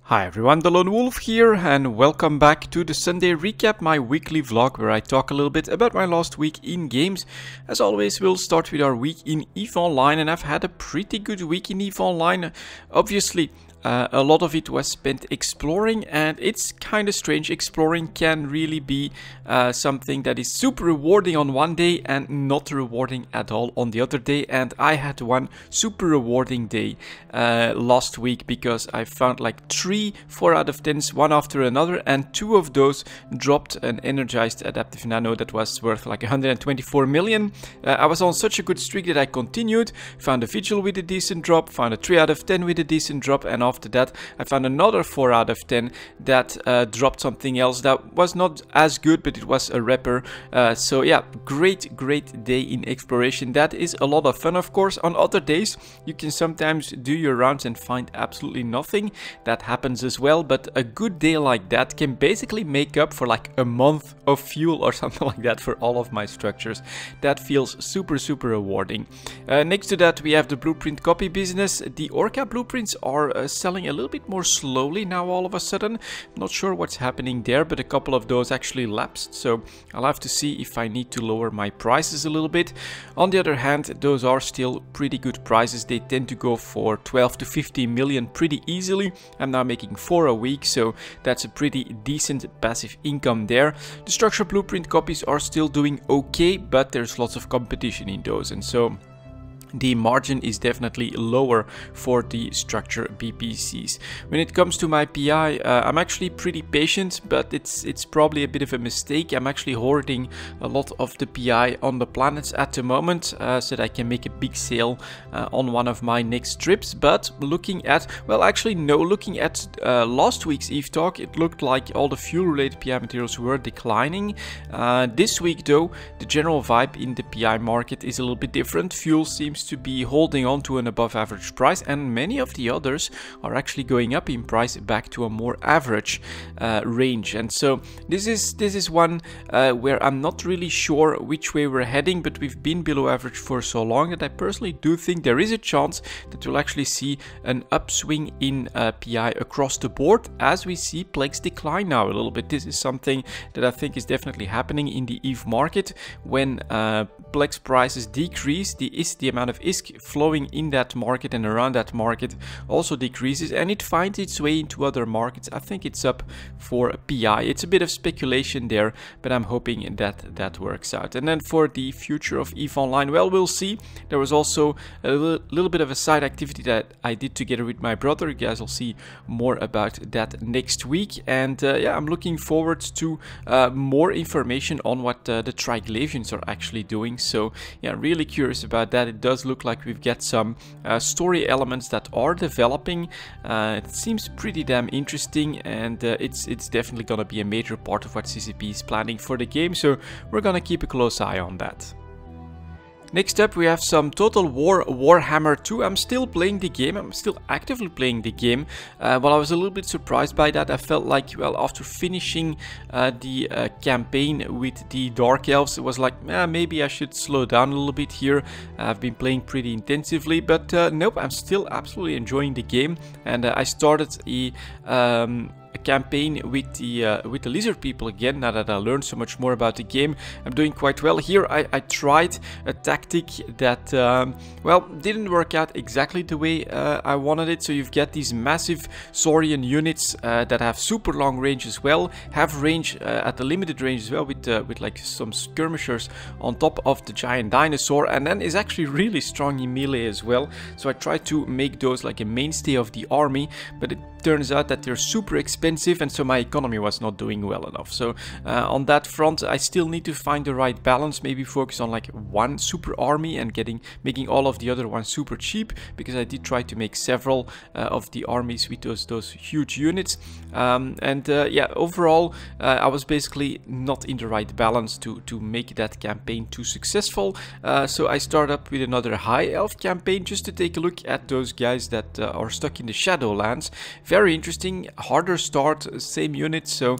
Hi everyone, delonewolf here, and welcome back to the Sunday Recap, my weekly vlog where I talk a little bit about my last week in games. As always, we'll start with our week in EVE Online, and I've had a pretty good week in EVE Online. Obviously, a lot of it was spent exploring, and it's kind of strange. Exploring can really be something that is super rewarding on one day and not rewarding at all on the other day. And I had one super rewarding day last week because I found like 3 4 out of 10s one after another, and 2 of those dropped an energized adaptive nano that was worth like 124 million. I was on such a good streak that I continued, found a vigil with a decent drop, found a 3 out of 10 with a decent drop, and after that I found another 4 out of 10 that dropped something else that was not as good, but it was a rapper. So yeah, great day in exploration. That is a lot of fun. Of course, on other days you can sometimes do your rounds and find absolutely nothing. That happens as well, but a good day like that can basically make up for like a month of fuel or something like that for all of my structures. That feels super rewarding. Next to that, we have the blueprint copy business. The Orca blueprints are selling a little bit more slowly now all of a sudden. Not sure what's happening there, but a couple of those actually lapsed, so I'll have to see if I need to lower my prices a little bit. On the other hand, those are still pretty good prices. They tend to go for 12 to 15 million pretty easily. I'm now making 4 a week, so that's a pretty decent passive income there. The structure blueprint copies are still doing okay, but there's lots of competition in those, and so the margin is definitely lower for the structure BPCs. When it comes to my PI, I'm actually pretty patient, but it's probably a bit of a mistake. I'm actually hoarding a lot of the PI on the planets at the moment, so that I can make a big sale on one of my next trips. But looking at, well, actually no, looking at last week's EVE talk, it looked like all the fuel related PI materials were declining. This week though, the general vibe in the PI market is a little bit different. Fuel seems to be holding on to an above average price, and many of the others are actually going up in price back to a more average range. And so this is one where I'm not really sure which way we're heading, but we've been below average for so long that I personally do think there is a chance that we'll actually see an upswing in PI across the board as we see Plex decline now a little bit. This is something that I think is definitely happening in the EVE market. When Plex prices decrease, the amount of ISK flowing in that market and around that market also decreases, and it finds its way into other markets. I think it's up for PI. It's a bit of speculation there, but I'm hoping that that works out. And then for the future of EVE Online, well, we'll see. There was also a little bit of a side activity that I did together with my brother. You guys will see more about that next week. And yeah, I'm looking forward to more information on what the Triglavians are actually doing. So yeah, really curious about that. It does look like we've got some story elements that are developing. It seems pretty damn interesting, and it's definitely gonna be a major part of what CCP is planning for the game, so we're gonna keep a close eye on that. Next up, we have some Total War Warhammer 2. I'm still playing the game. I'm still actively playing the game. Well, I was a little bit surprised by that. I felt like, well, after finishing the campaign with the Dark Elves, it was like, maybe I should slow down a little bit here. I've been playing pretty intensively, but nope, I'm still absolutely enjoying the game. And I started a campaign with the lizard people again, now that I learned so much more about the game. I'm doing quite well here. I tried a tactic that well, didn't work out exactly the way I wanted it. So you've got these massive Saurian units that have super long range as well, have range at the limited range as well, with like some skirmishers on top of the giant dinosaur, and then is actually really strong in melee as well. So I tried to make those like a mainstay of the army, but it turns out that they're super expensive, and so my economy was not doing well enough. So on that front, I still need to find the right balance, maybe focus on like one super army and making all of the other ones super cheap, because I did try to make several of the armies with those huge units, and yeah, overall I was basically not in the right balance to make that campaign too successful. So I start up with another high elf campaign just to take a look at those guys that are stuck in the Shadowlands. very interesting. Harder start, same unit, so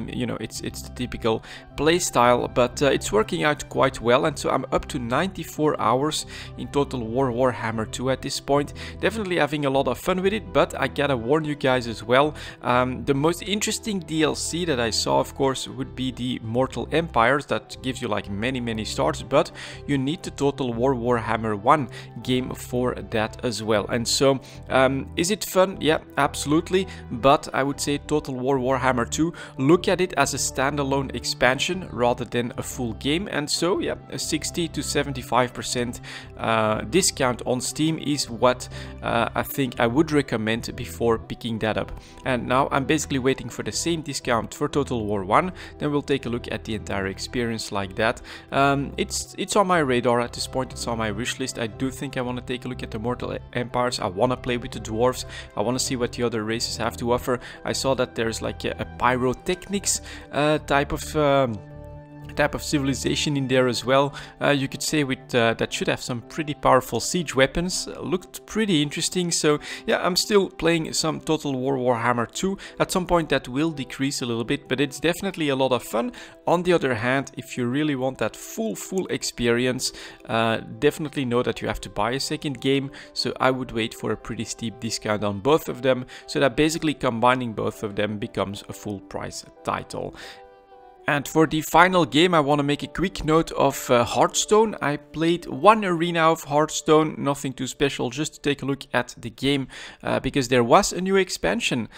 you know, it's the typical play style, but it's working out quite well, and so I'm up to 94 hours in Total War Warhammer 2 at this point. Definitely having a lot of fun with it, but I gotta warn you guys as well, the most interesting DLC that I saw, of course, would be the Mortal Empires. That gives you like many stars, but you need the Total War Warhammer 1 game for that as well. And so is it fun? Yeah, absolutely, but I would say Total War Warhammer 2, look at it as a standalone expansion rather than a full game. And so yeah, a 60 to 75% discount on Steam is what I think I would recommend before picking that up. And now I'm basically waiting for the same discount for Total War 1, then we'll take a look at the entire experience like that. It's on my radar at this point, it's on my wish list. I do think I want to take a look at the Mortal Empires. I want to play with the dwarves, I want to see what the other races have to offer. I saw that there's like a pyrotechnics type of civilization in there as well. You could say with that should have some pretty powerful siege weapons. Looked pretty interesting. So yeah, I'm still playing some Total War Warhammer 2. At some point that will decrease a little bit, but it's definitely a lot of fun. On the other hand, if you really want that full experience, definitely know that you have to buy a second game. So I would wait for a pretty steep discount on both of them, so that basically combining both of them becomes a full price title. And for the final game, I want to make a quick note of Hearthstone. I played one arena of Hearthstone, nothing too special, just to take a look at the game, because there was a new expansion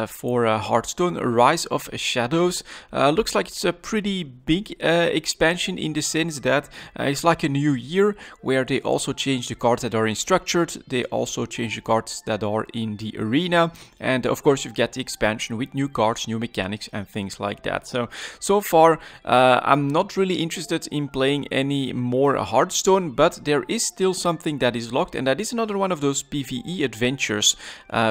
for Hearthstone, Rise of Shadows. Looks like it's a pretty big expansion in the sense that it's like a new year, where they also change the cards that are in structured, they also change the cards that are in the arena, and of course you've got the expansion with new cards, new mechanics and things like that. So far, I'm not really interested in playing any more Hearthstone, but there is still something that is locked, and that is another one of those PvE adventures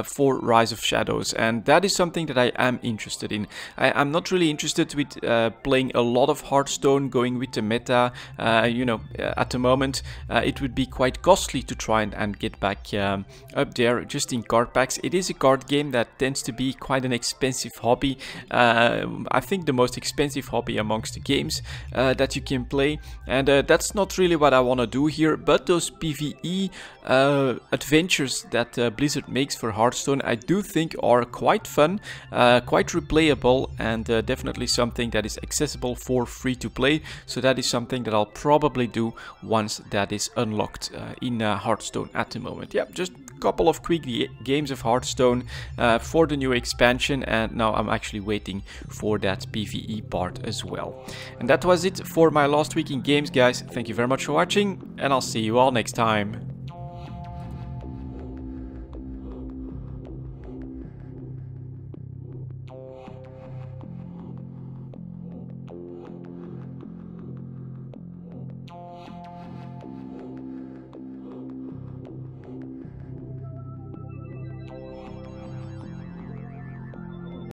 for Rise of Shadows, and that is something that I am interested in. I'm not really interested with playing a lot of Hearthstone, going with the meta. You know, at the moment, it would be quite costly to try and get back up there just in card packs. It is a card game that tends to be quite an expensive hobby. I think the most expensive hobby amongst the games that you can play, and that's not really what I want to do here. But those PvE adventures that Blizzard makes for Hearthstone, I do think are quite fun, quite replayable, and definitely something that is accessible for free to play. So that is something that I'll probably do once that is unlocked in Hearthstone at the moment. Yeah, just a couple of quick games of Hearthstone for the new expansion, and now I'm actually waiting for that PvE part as well. And that was it for my last week in games, guys. Thank you very much for watching, and I'll see you all next time.